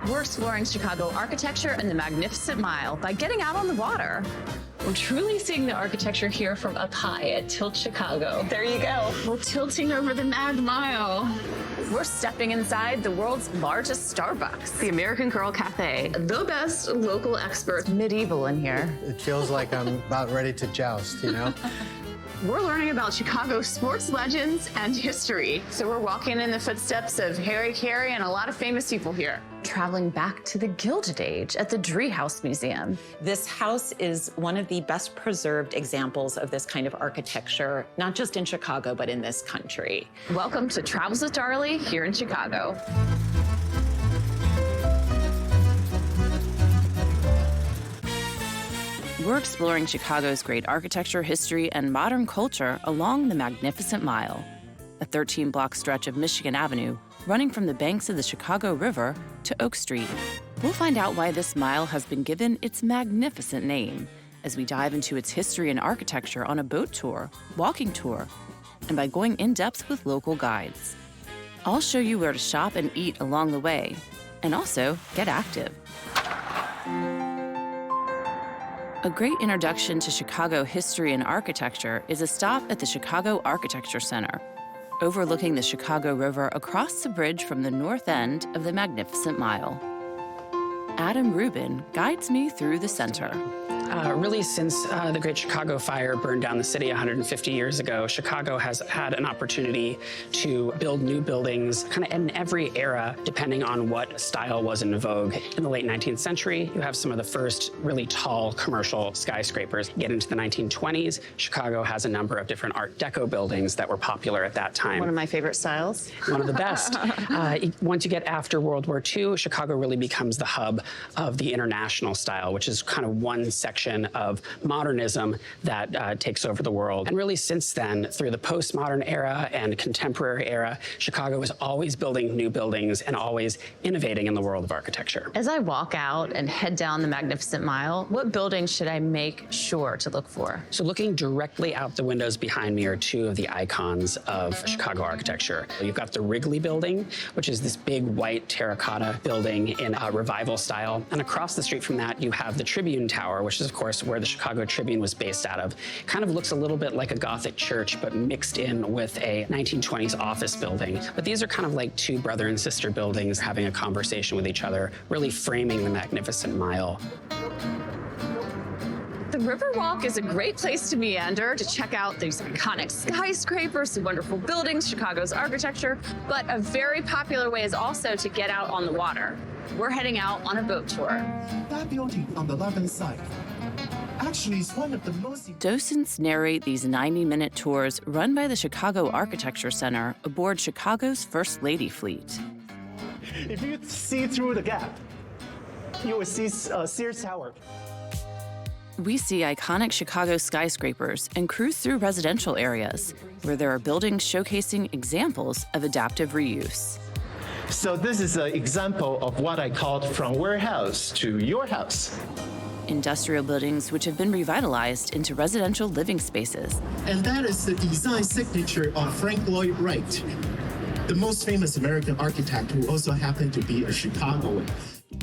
We're exploring Chicago architecture and the Magnificent Mile by getting out on the water. We're truly seeing the architecture here from up high at Tilt Chicago. There you go. We're tilting over the Mag Mile. We're stepping inside the world's largest Starbucks, the American Girl Cafe. The best local experts. Medieval in here. It feels like I'm about ready to joust, you know? We're learning about Chicago sports legends and history. So we're walking in the footsteps of Harry Carey and a lot of famous people here. Traveling back to the Gilded Age at the Dree House Museum. This house is one of the best preserved examples of this kind of architecture, not just in Chicago, but in this country. Welcome to Travels with Darley here in Chicago. We're exploring Chicago's great architecture, history, and modern culture along the Magnificent Mile, a 13-block stretch of Michigan Avenue running from the banks of the Chicago River to Oak Street. We'll find out why this mile has been given its magnificent name as we dive into its history and architecture on a boat tour, walking tour, and by going in-depth with local guides. I'll show you where to shop and eat along the way, and also get active. A great introduction to Chicago history and architecture is a stop at the Chicago Architecture Center, overlooking the Chicago River across the bridge from the north end of the Magnificent Mile. Adam Rubin guides me through the center. Really, since the Great Chicago Fire burned down the city 150 years ago, Chicago has had an opportunity to build new buildings kind of in every era, depending on what style was in vogue. In the late 19th century, you have some of the first really tall commercial skyscrapers. Get into the 1920s, Chicago has a number of different Art Deco buildings that were popular at that time. One of my favorite styles. One of the best. Once you get after World War II, Chicago really becomes the hub of the international style, which is kind of one section of modernism that takes over the world. And really since then, through the postmodern era and contemporary era, Chicago is always building new buildings and always innovating in the world of architecture. As I walk out and head down the Magnificent Mile, what buildings should I make sure to look for? So looking directly out the windows behind me are two of the icons of Chicago architecture. You've got the Wrigley building, which is this big white terracotta building in a revival style. And across the street from that, you have the Tribune Tower, which is of course where the Chicago Tribune was based out of. Kind of looks a little bit like a Gothic church, but mixed in with a 1920s office building. But these are kind of like two brother and sister buildings having a conversation with each other, really framing the Magnificent Mile. The Riverwalk is a great place to meander, to check out these iconic skyscrapers, the wonderful buildings, Chicago's architecture, but a very popular way is also to get out on the water. We're heading out on a boat tour. That building on the left-hand side actually is one of the most... Docents narrate these 90-minute tours run by the Chicago Architecture Center aboard Chicago's First Lady fleet. If you see through the gap, you will see Sears Tower. We see iconic Chicago skyscrapers and cruise through residential areas where there are buildings showcasing examples of adaptive reuse. So this is an example of what I called from warehouse to your house. Industrial buildings which have been revitalized into residential living spaces. And that is the design signature of Frank Lloyd Wright, the most famous American architect who also happened to be a Chicagoan.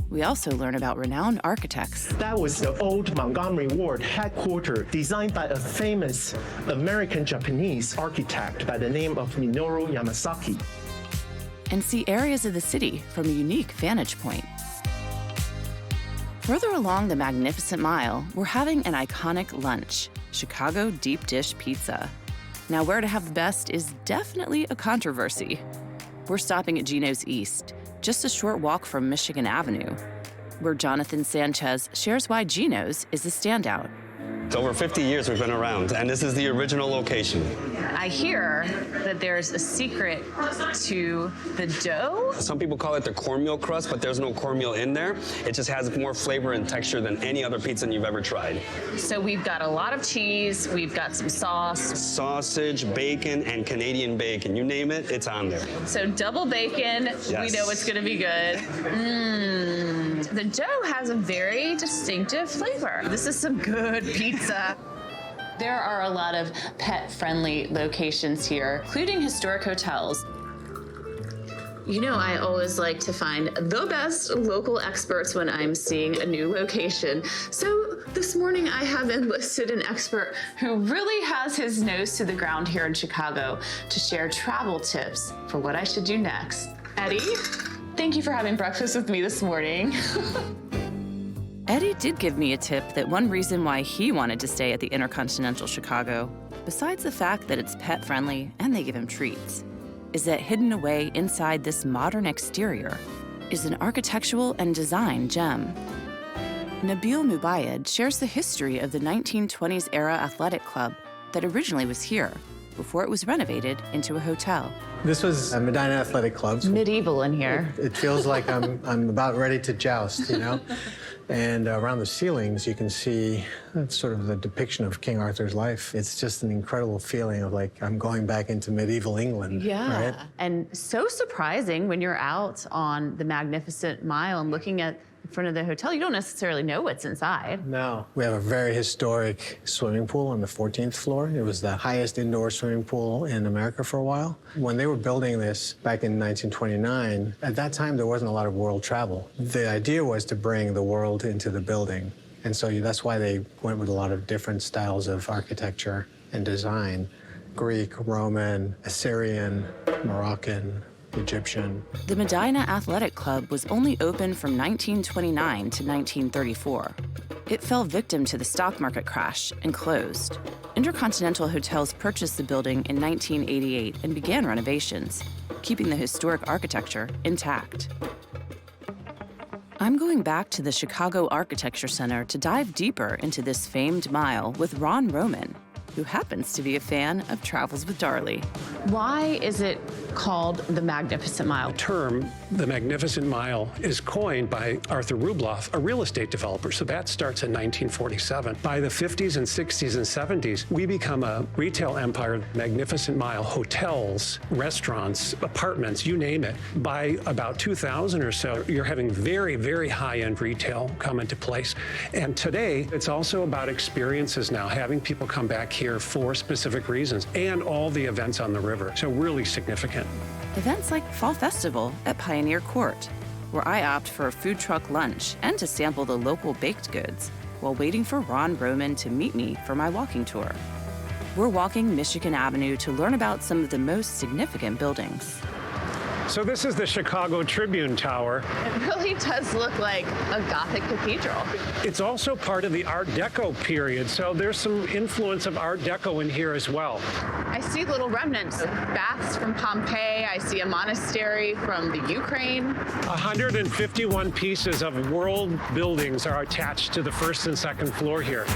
We also learn about renowned architects. That was the old Montgomery Ward headquarters, designed by a famous American-Japanese architect by the name of Minoru Yamasaki. And see areas of the city from a unique vantage point. Further along the Magnificent Mile, we're having an iconic lunch, Chicago deep dish pizza. Now, where to have the best is definitely a controversy. We're stopping at Gino's East, just a short walk from Michigan Avenue, where Jonathan Sanchez shares why Gino's is a standout. It's over 50 years we've been around, and this is the original location. I hear that there's a secret to the dough. Some people call it the cornmeal crust, but there's no cornmeal in there. It just has more flavor and texture than any other pizza you've ever tried. So we've got a lot of cheese, we've got some sauce. Sausage, bacon, and Canadian bacon. You name it, it's on there. So double bacon, yes. We know it's gonna be good. The dough has a very distinctive flavor. This is some good pizza. There are a lot of pet-friendly locations here, including historic hotels. You know, I always like to find the best local experts when I'm seeing a new location. So this morning I have enlisted an expert who really has his nose to the ground here in Chicago to share travel tips for what I should do next. Eddie, thank you for having breakfast with me this morning. Eddie did give me a tip that one reason why he wanted to stay at the Intercontinental Chicago, besides the fact that it's pet-friendly and they give him treats, is that hidden away inside this modern exterior is an architectural and design gem. Nabil Mubayed shares the history of the 1920s-era athletic club that originally was here before it was renovated into a hotel. This was a Medina Athletic Club. Medieval in here. It feels like I'm about ready to joust, you know? And around the ceilings, you can see sort of the depiction of King Arthur's life. It's just an incredible feeling of like I'm going back into medieval England. Yeah. Right? And so surprising when you're out on the Magnificent Mile and looking at in front of the hotel, you don't necessarily know what's inside. No. We have a very historic swimming pool on the 14th floor. It was the highest indoor swimming pool in America for a while. When they were building this back in 1929, at that time there wasn't a lot of world travel. The idea was to bring the world into the building. And so that's why they went with a lot of different styles of architecture and design. Greek, Roman, Assyrian, Moroccan, Egyptian. The Medina Athletic Club was only open from 1929 to 1934. It fell victim to the stock market crash and closed. Intercontinental Hotels purchased the building in 1988 and began renovations, keeping the historic architecture intact. I'm going back to the Chicago Architecture Center to dive deeper into this famed mile with Ron Roman, who happens to be a fan of Travels with Darley. Why is it called the Magnificent Mile? The term, the Magnificent Mile, is coined by Arthur Rubloff, a real estate developer. So that starts in 1947. By the 50s and 60s and 70s, we become a retail empire. Magnificent Mile, hotels, restaurants, apartments, you name it. By about 2000 or so, you're having very, very high-end retail come into place. And today, it's also about experiences now, having people come back here for specific reasons, and all the events on the river. So really significant. Events like Fall Festival at Pioneer Court, where I opt for a food truck lunch and to sample the local baked goods while waiting for Ron Roman to meet me for my walking tour. We're walking Michigan Avenue to learn about some of the most significant buildings. So this is the Chicago Tribune Tower. It really does look like a Gothic cathedral. It's also part of the Art Deco period, so there's some influence of Art Deco in here as well. I see little remnants of baths from Pompeii. I see a monastery from the Ukraine. 151 pieces of world buildings are attached to the first and second floor here.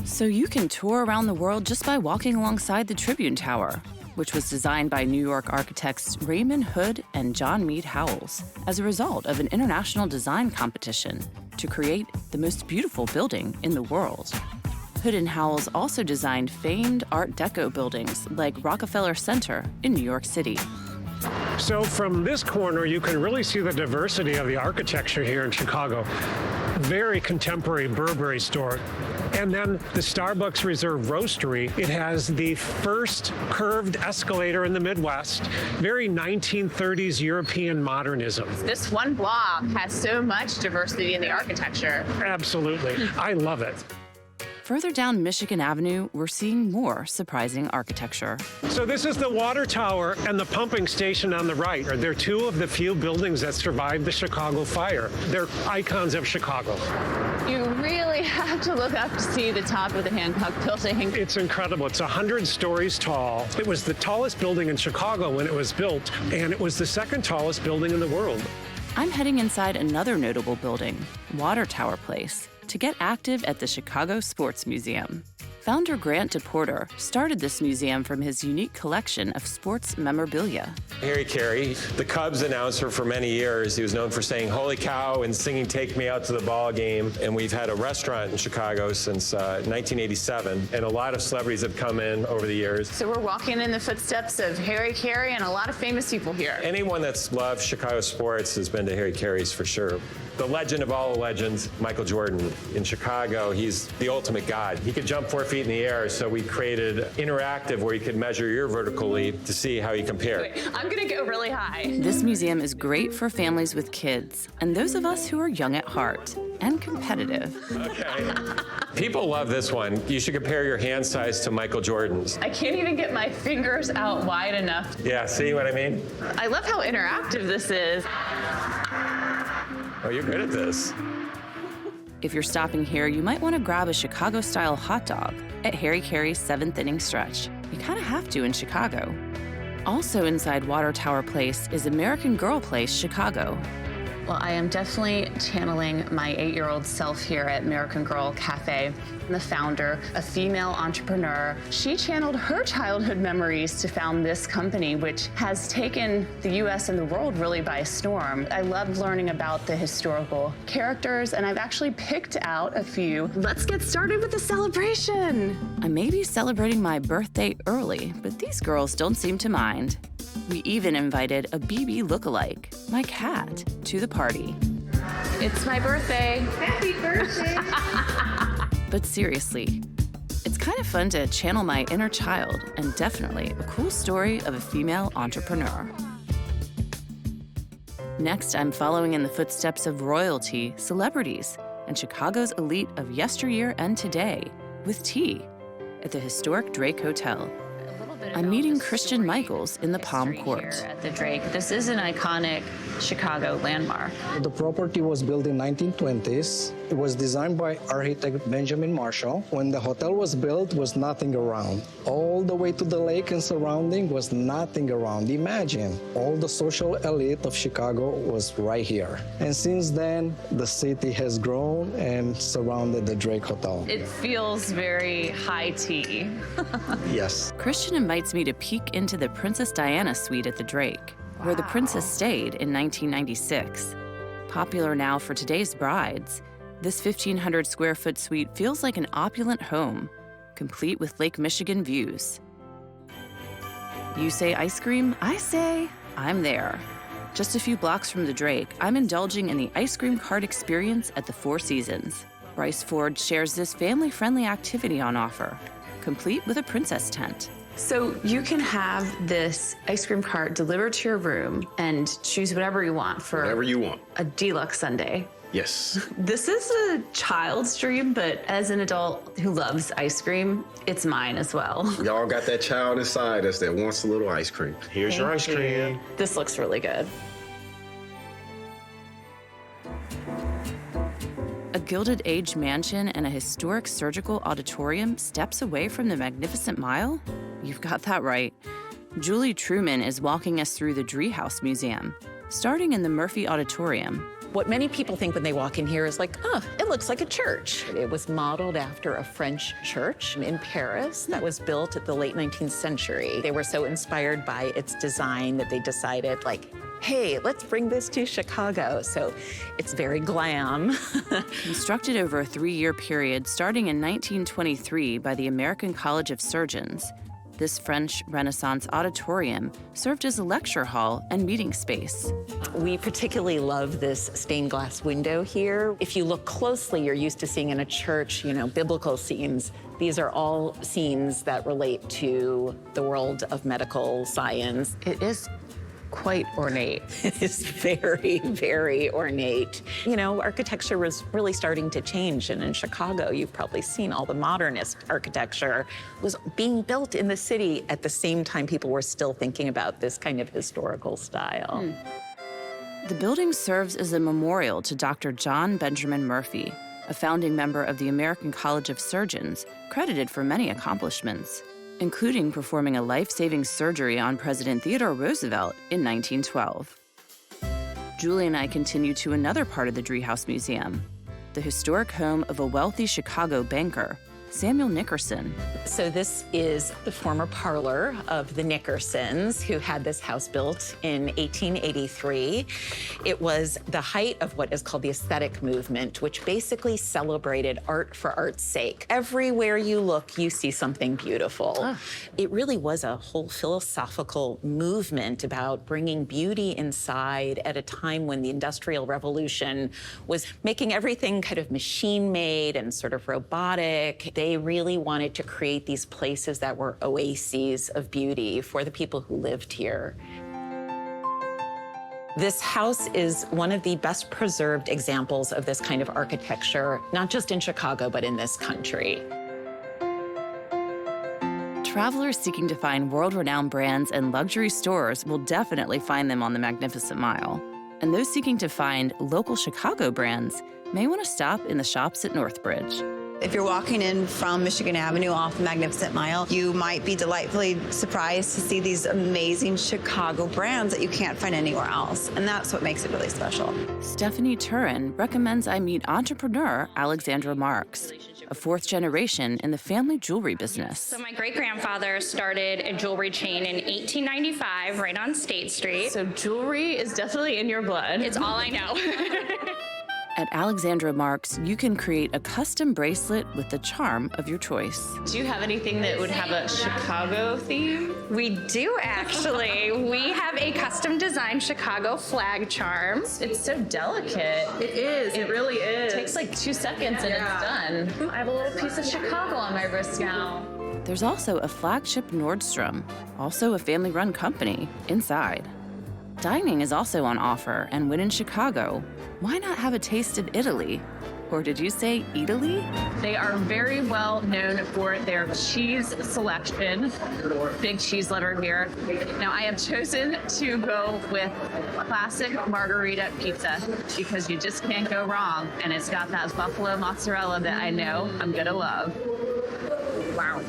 So you can tour around the world just by walking alongside the Tribune Tower, which was designed by New York architects Raymond Hood and John Mead Howells as a result of an international design competition to create the most beautiful building in the world. Hood and Howells also designed famed Art Deco buildings like Rockefeller Center in New York City. So from this corner, you can really see the diversity of the architecture here in Chicago. Very contemporary Burberry store. And then the Starbucks Reserve Roastery. It has the first curved escalator in the Midwest. Very 1930s European modernism. This one block has so much diversity in the architecture. Absolutely. I love it. Further down Michigan Avenue, we're seeing more surprising architecture. So this is the water tower and the pumping station on the right. They're two of the few buildings that survived the Chicago fire. They're icons of Chicago. You really have to look up to see the top of the Hancock building. It's incredible. It's 100 stories tall. It was the tallest building in Chicago when it was built, and it was the second tallest building in the world. I'm heading inside another notable building, Water Tower Place, to get active at the Chicago Sports Museum. Founder Grant DePorter started this museum from his unique collection of sports memorabilia. Harry Carey, the Cubs announcer for many years, he was known for saying "Holy cow" and singing "Take Me Out to the Ball Game." And we've had a restaurant in Chicago since 1987, and a lot of celebrities have come in over the years. So we're walking in the footsteps of Harry Carey and a lot of famous people here. Anyone that's loved Chicago sports has been to Harry Carey's for sure. The legend of all legends, Michael Jordan. In Chicago, he's the ultimate god. He could jump 4 feet in the air, so we created interactive where you could measure your vertical leap to see how you compare. Wait, I'm gonna go really high. This museum is great for families with kids and those of us who are young at heart and competitive. Okay. People love this one. You should compare your hand size to Michael Jordan's. I can't even get my fingers out wide enough. Yeah, see what I mean? I love how interactive this is. Oh, you're good at this. If you're stopping here, you might want to grab a Chicago-style hot dog at Harry Caray's 7th inning stretch. You kind of have to in Chicago. Also inside Water Tower Place is American Girl Place, Chicago. Well, I am definitely channeling my 8-year-old self here at American Girl Cafe. The founder, a female entrepreneur, she channeled her childhood memories to found this company, which has taken the U.S. and the world really by storm. I love learning about the historical characters, and I've actually picked out a few. Let's get started with the celebration. I may be celebrating my birthday early, but these girls don't seem to mind. We even invited a BB lookalike, my cat, to the party. It's my birthday. Happy birthday. But seriously, it's kind of fun to channel my inner child and definitely a cool story of a female entrepreneur. Next, I'm following in the footsteps of royalty, celebrities, and Chicago's elite of yesteryear and today with tea at the historic Drake Hotel. I'm meeting Christian Michaels in the Palm Court. At the Drake. This is an iconic Chicago landmark. The property was built in 1920s. It was designed by architect Benjamin Marshall. When the hotel was built, was nothing around. All the way to the lake and surrounding was nothing around. Imagine, all the social elite of Chicago was right here. And since then, the city has grown and surrounded the Drake Hotel. It feels very high tea. Yes. Christian invites me to peek into the Princess Diana suite at the Drake, where the princess stayed in 1996. Popular now for today's brides, this 1,500 square foot suite feels like an opulent home, complete with Lake Michigan views. You say ice cream, I say I'm there. Just a few blocks from the Drake, I'm indulging in the ice cream cart experience at the Four Seasons. Bryce Ford shares this family-friendly activity on offer, complete with a princess tent. So you can have this ice cream cart delivered to your room and choose whatever you want for whatever you want. A deluxe sundae. Yes. This is a child's dream, but as an adult who loves ice cream, it's mine as well. Y'all got that child inside us that wants a little ice cream. Here's your ice cream. This looks really good. A Gilded Age mansion and a historic surgical auditorium steps away from the Magnificent Mile? You've got that right. Julie Truman is walking us through the Dree House Museum, starting in the Murphy Auditorium. What many people think when they walk in here is like, oh, it looks like a church. It was modeled after a French church in Paris that was built at the late 19th century. They were so inspired by its design that they decided, like, hey, let's bring this to Chicago. So it's very glam. Constructed over a 3-year period, starting in 1923 by the American College of Surgeons, this French Renaissance auditorium served as a lecture hall and meeting space. We particularly love this stained glass window here. If you look closely, you're used to seeing in a church, biblical scenes. These are all scenes that relate to the world of medical science. It is quite ornate. It is very, very ornate. Architecture was really starting to change, and in Chicago, you've probably seen all the modernist architecture was being built in the city at the same time people were still thinking about this kind of historical style. The building serves as a memorial to Dr. John Benjamin Murphy, a founding member of the American College of Surgeons, credited for many accomplishments, including performing a life-saving surgery on President Theodore Roosevelt in 1912. Julie and I continue to another part of the Dree House Museum, the historic home of a wealthy Chicago banker Samuel Nickerson. So this is the former parlor of the Nickersons, who had this house built in 1883. It was the height of what is called the aesthetic movement, which basically celebrated art for art's sake. Everywhere you look, you see something beautiful. It really was a whole philosophical movement about bringing beauty inside at a time when the Industrial Revolution was making everything kind of machine-made and sort of robotic. They really wanted to create these places that were oases of beauty for the people who lived here. This house is one of the best preserved examples of this kind of architecture, not just in Chicago, but in this country. Travelers seeking to find world-renowned brands and luxury stores will definitely find them on the Magnificent Mile. And those seeking to find local Chicago brands may want to stop in the shops at Northbridge. If you're walking in from Michigan Avenue off the Magnificent Mile, you might be delightfully surprised to see these amazing Chicago brands that you can't find anywhere else. And that's what makes it really special. Stephanie Turin recommends I meet entrepreneur Alexandra Marks, a fourth generation in the family jewelry business. So my great-grandfather started a jewelry chain in 1895 right on State Street. So jewelry is definitely in your blood. It's all I know. At Alexandra Marks, you can create a custom bracelet with the charm of your choice. Do you have anything that would have a Chicago theme? We do, actually. We have a custom-designed Chicago flag charm. It's so delicate. It is. It really is. It takes like 2 seconds and it's done. I have a little piece of Chicago on my wrist now. There's also a flagship Nordstrom, also a family-run company, inside. Dining is also on offer, and when in Chicago, why not have a taste of Italy? Or did you say Italy? They are very well known for their cheese selection. Big cheese lover here. Now I have chosen to go with classic margherita pizza because you just can't go wrong. And it's got that buffalo mozzarella that I know I'm gonna love. Wow.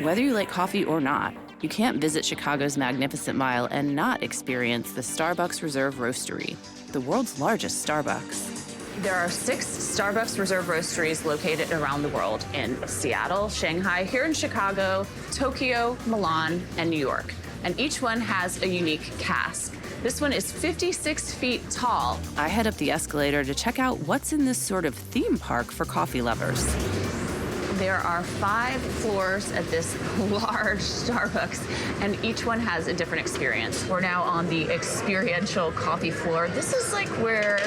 Whether you like coffee or not, you can't visit Chicago's Magnificent Mile and not experience the Starbucks Reserve Roastery, the world's largest Starbucks. There are 6 Starbucks Reserve Roasteries located around the world in Seattle, Shanghai, here in Chicago, Tokyo, Milan, and New York. And each one has a unique cask. This one is 56 feet tall. I head up the escalator to check out what's in this sort of theme park for coffee lovers. There are 5 floors at this large Starbucks, and each one has a different experience. We're now on the experiential coffee floor. This is like where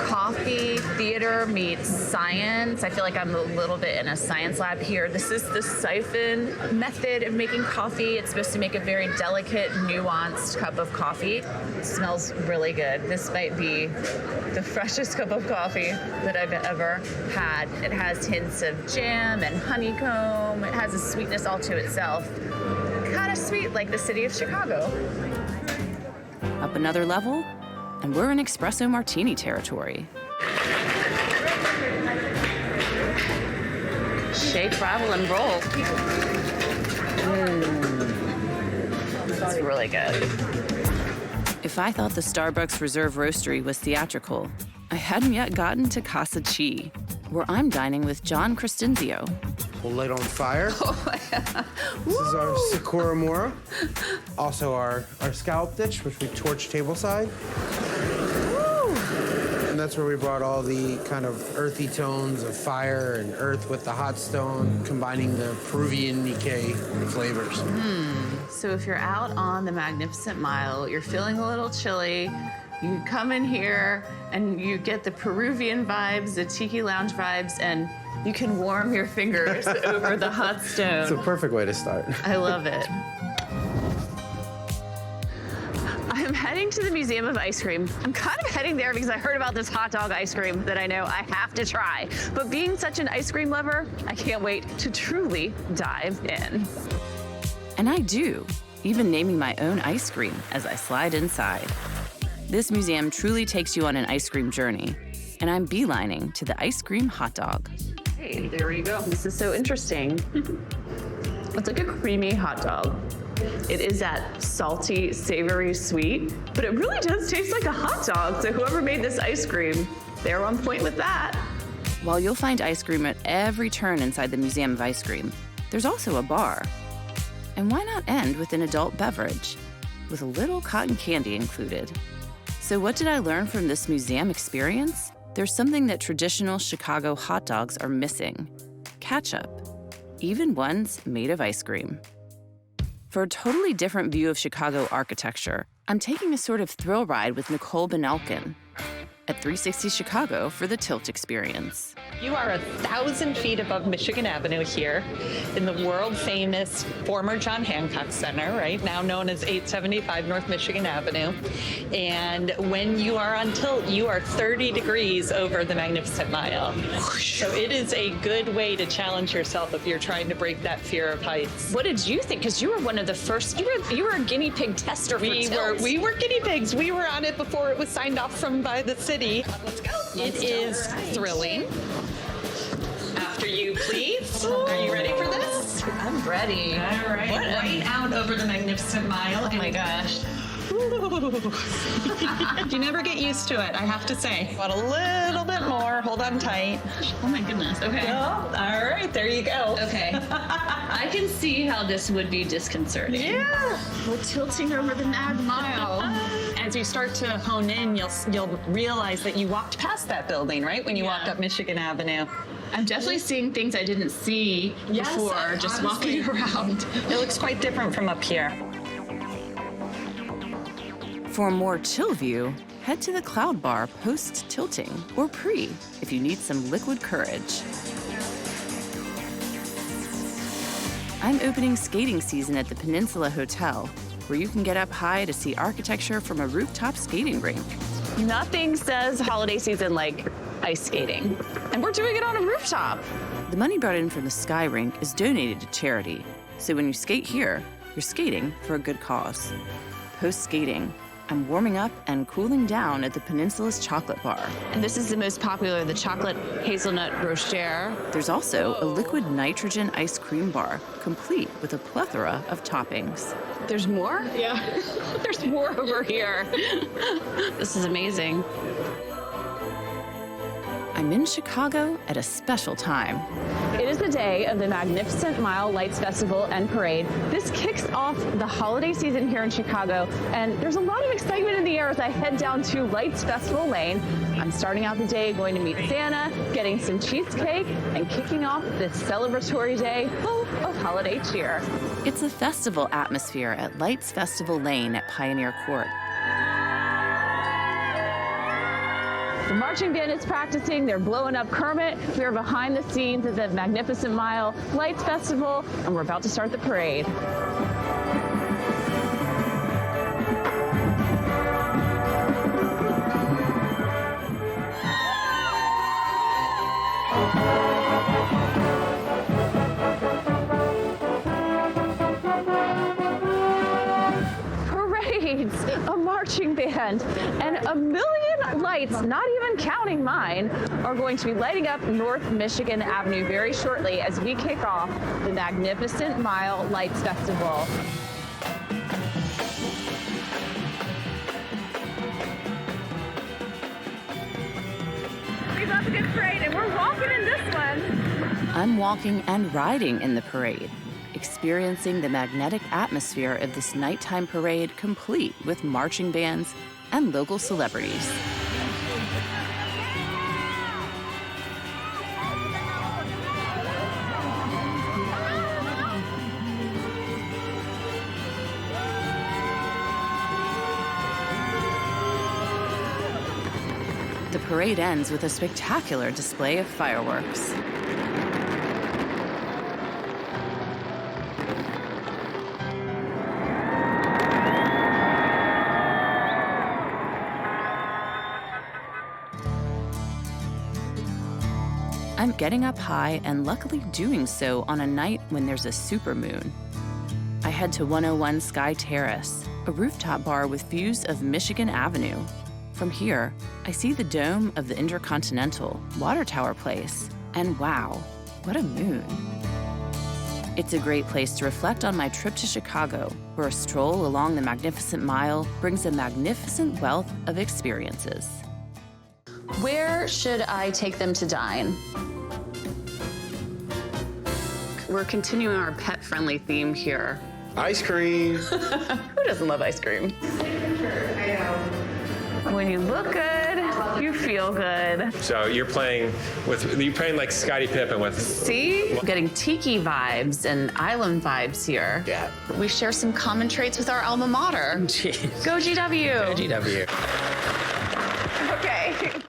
coffee theater meets science. I feel like I'm a little bit in a science lab here. This is the siphon method of making coffee. It's supposed to make a very delicate, nuanced cup of coffee. It smells really good. This might be the freshest cup of coffee that I've ever had. It has hints of jam and honeycomb. It has a sweetness all to itself. Kind of sweet, like the city of Chicago. Up another level, and we're in espresso martini territory. Shake, rattle, and roll. That's really good. If I thought the Starbucks Reserve Roastery was theatrical, I hadn't yet gotten to Casa Chi, where I'm dining with John Crescenzio. We'll light on fire. This is our Sakura Mora. Also our scallop dish, which we torch tableside. And that's where we brought all the kind of earthy tones of fire and earth with the hot stone, combining the Peruvian Nikkei flavors. So if you're out on the Magnificent Mile, you're feeling a little chilly, you come in here and you get the Peruvian vibes, the tiki lounge vibes, and you can warm your fingers over the hot stone. It's a perfect way to start. I love it. I'm heading to the Museum of Ice Cream. I'm kind of heading there because I heard about this hot dog ice cream that I know I have to try. But being such an ice cream lover, I can't wait to truly dive in. And I do, even naming my own ice cream as I slide inside. This museum truly takes you on an ice cream journey, and I'm beelining to the ice cream hot dog. Hey, there you go. This is so interesting. It's like a creamy hot dog. It is that salty, savory, sweet, but it really does taste like a hot dog. So whoever made this ice cream, they're on point with that. While you'll find ice cream at every turn inside the Museum of Ice Cream, there's also a bar. And why not end with an adult beverage, with a little cotton candy included? So what did I learn from this museum experience? There's something that traditional Chicago hot dogs are missing: ketchup, even ones made of ice cream. For a totally different view of Chicago architecture, I'm taking a sort of thrill ride with Nicole Benelkin at 360 Chicago for the Tilt experience. You are 1,000 feet above Michigan Avenue here in the world-famous former John Hancock Center, right? Now known as 875 North Michigan Avenue. And when you are on tilt, you are 30 degrees over the Magnificent Mile. So it is a good way to challenge yourself if you're trying to break that fear of heights. What did you think? Because you were one of the first, you were a guinea pig tester for tilt. We were guinea pigs. We were on it before it was signed off from by the city. Let's go. It is thrilling. After you, please. Are you ready for this? I'm ready. All right. Right out over the Magnificent Mile. Oh my gosh. You never get used to it, I have to say. Want a little bit more. Hold on tight. Oh my goodness. Okay. Oh, all right, there you go. Okay. I can see how this would be disconcerting. Yeah. We're tilting over the Mag Mile. As you start to hone in, you'll realize that you walked past that building, right? When you walked up Michigan Avenue. I'm definitely seeing things I didn't see before, just walking around. It looks quite different from up here. For a more chill view, head to the Cloud Bar post-tilting or pre if you need some liquid courage. I'm opening skating season at the Peninsula Hotel, where you can get up high to see architecture from a rooftop skating rink. Nothing says holiday season like ice skating. And we're doing it on a rooftop. The money brought in from the Sky Rink is donated to charity, so when you skate here, you're skating for a good cause. Post-skating, I'm warming up and cooling down at the Peninsula's chocolate bar. And this is the most popular, the chocolate hazelnut rocher. There's also a liquid nitrogen ice cream bar, complete with a plethora of toppings. There's more? Yeah. There's more over here. This is amazing. I'm in Chicago at a special time. It is the day of the Magnificent Mile Lights Festival and Parade. This kicks off the holiday season here in Chicago, and there's a lot of excitement in the air as I head down to Lights Festival Lane. I'm starting out the day going to meet Santa, getting some cheesecake, and kicking off this celebratory day full of holiday cheer. It's a festival atmosphere at Lights Festival Lane at Pioneer Court. The marching band is practicing. They're blowing up Kermit. We are behind the scenes at the Magnificent Mile Lights Festival, and we're about to start the parade. Parades, a marching band, and a million lights, not even counting mine, are going to be lighting up North Michigan Avenue very shortly as we kick off the Magnificent Mile Lights Festival. We love a good parade, and we're walking in this one. I'm walking and riding in the parade, experiencing the magnetic atmosphere of this nighttime parade complete with marching bands and local celebrities. The parade ends with a spectacular display of fireworks. I'm getting up high and luckily doing so on a night when there's a supermoon. I head to 101 Sky Terrace, a rooftop bar with views of Michigan Avenue. From here, I see the dome of the Intercontinental, Water Tower Place, and wow, what a moon. It's a great place to reflect on my trip to Chicago, where a stroll along the Magnificent Mile brings a magnificent wealth of experiences. Where should I take them to dine? We're continuing our pet-friendly theme here. Ice cream. Who doesn't love ice cream? I know. When you look good, you feel good. So you're playing like Scottie Pippen with. See? I'm getting tiki vibes and island vibes here. Yeah. We share some common traits with our alma mater. Jeez. Go GW. Go GW.